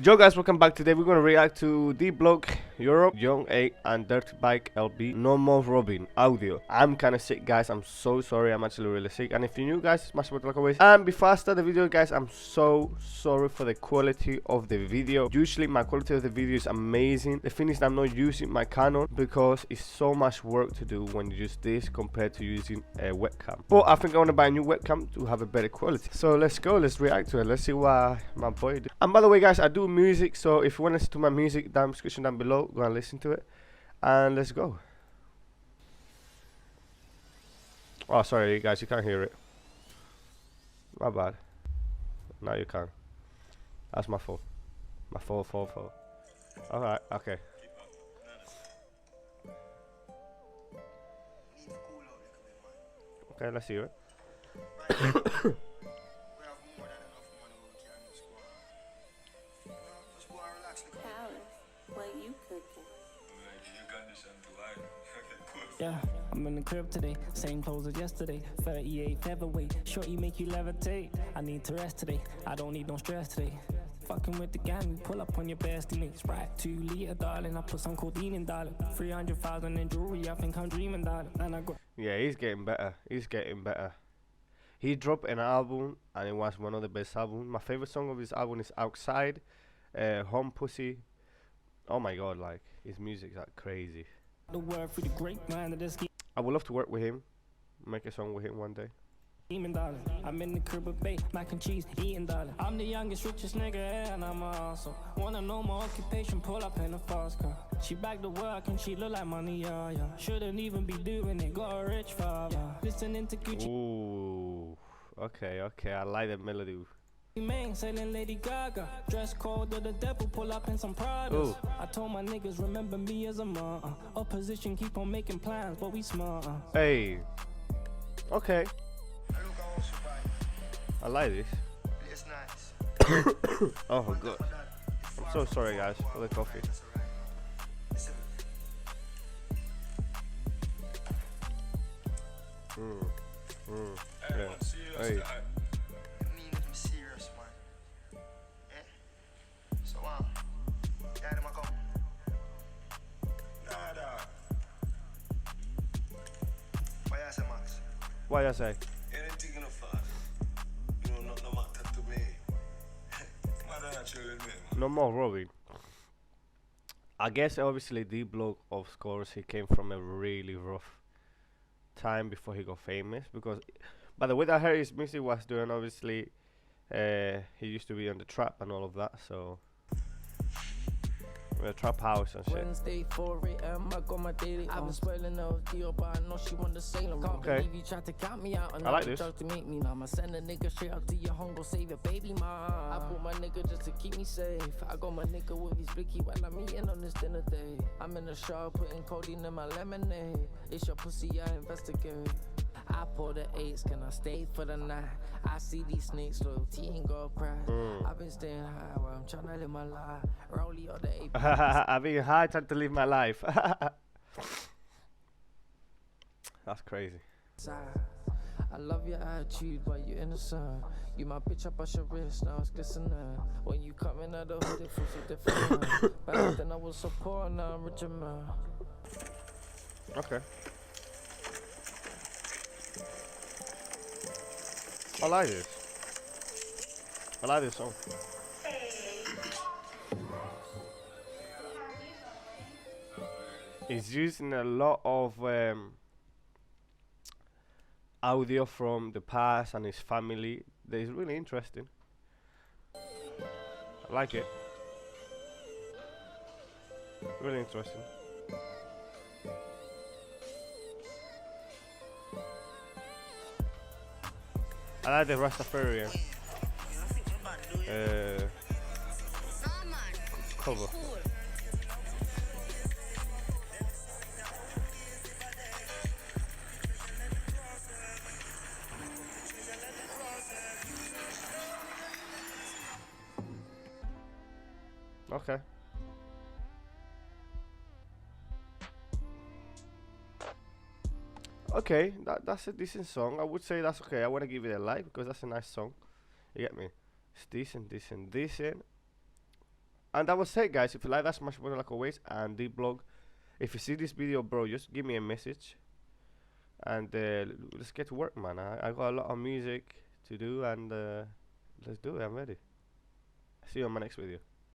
Yo guys, welcome back. Today we're gonna react to D Block, Europe, Young 8 and Dirtbike LB, No More Robin, audio. I'm kinda sick guys, I'm so sorry, I'm actually really sick. And if you're new guys, smash the button like always. And before I start the video guys, I'm so sorry for the quality of the video. Usually my quality of the video is amazing. The thing is that I'm not using my Canon because it's so much work to do when you use this compared to using a webcam. But I think I wanna buy a new webcam to have a better quality. So let's go, let's react to it. Let's see what my boy did. And by the way guys, I do music, so if you want to listen to my music, down description down below, go and listen to it, and let's go. Oh sorry guys, you can't hear it, my bad. Now you can. That's my fault, my fault. All right, okay. Okay, let's hear it. Yeah, I'm in the crib today, same clothes as yesterday. 38 featherweight, shorty make you levitate. I need to rest today, I don't need no stress today. Fucking with the gang, we pull up on your bestie mates. Right, 2 liter, darling, I put some codeine in, darling. 300,000 in jewelry, I think I'm dreaming, darling. And I got... Yeah, he's getting better, He dropped an album and it was one of the best albums. My favorite song of his album is Outside, Home Pussy. Oh my god, like his music's like crazy. The word for the great man of this I would love to work with him, make a song with him one day. darling. I'm in the crib with bait, mac and cheese, eating, darling. I'm the youngest, richest nigga, and I'm awesome. Wanna know my occupation, pull up in a fast car. She back to work and she look like money, yeah. Shouldn't even be doing it, got a rich father. Listening to Gucci. Ooh, okay, I like the melody. Main selling Lady Gaga, dress code of the devil, pull up in some Pradas. I told my niggas remember me as a martyr. Opposition keep on making plans, but we smarter. Hey, okay, I like this. It's nice. Oh god, I'm so sorry guys for the coffee. Yeah. Hey. What you say? Anything in the fun. You know, no matter to me. No more Robin. I guess obviously the bloke, of course, he came from a really rough time before he got famous. Because, by the way that I heard his music was doing, obviously, he used to be on the trap and all of that. So. The trap house and shit. Wednesday 4 a.m. I got my daily. I've been spoiling those deal, but I know she want the sailing. Can't believe you tried to count me out. And I like this. To make me now. I'ma send a nigga straight out to your home, go save your baby mom. I put my nigga just to keep me safe. I got my nigga with his blicky while I'm eating on this dinner day. I'm in the shower putting codeine in my lemonade. It's your pussy, I investigate. I pour the 8s, can I stay for the night? I see these snakes, loyalty ain't got pride. I've been staying high while I'm trying to live my life. Rollie or the 8. I've been high trying to live my life. That's crazy. I love your attitude, but you're innocent. You my bitch up at your wrist, now it's glistening. When you come in at the hood, it feels so different. Back then I was so poor, now I'm richer, man. Okay. I like this. I like this song. He's using a lot of audio from the past and his family. That is really interesting. I like it. Really interesting. I like the Rastafarian cover. Okay. Okay, that's a decent song. I would say that's okay. I want to give it a like because that's a nice song. You get me? It's decent. And that was it, guys. If you like that, smash the button like always. And the blog, if you see this video, bro, just give me a message. And let's get to work, man. I got a lot of music to do, and let's do it. I'm ready. See you on my next video.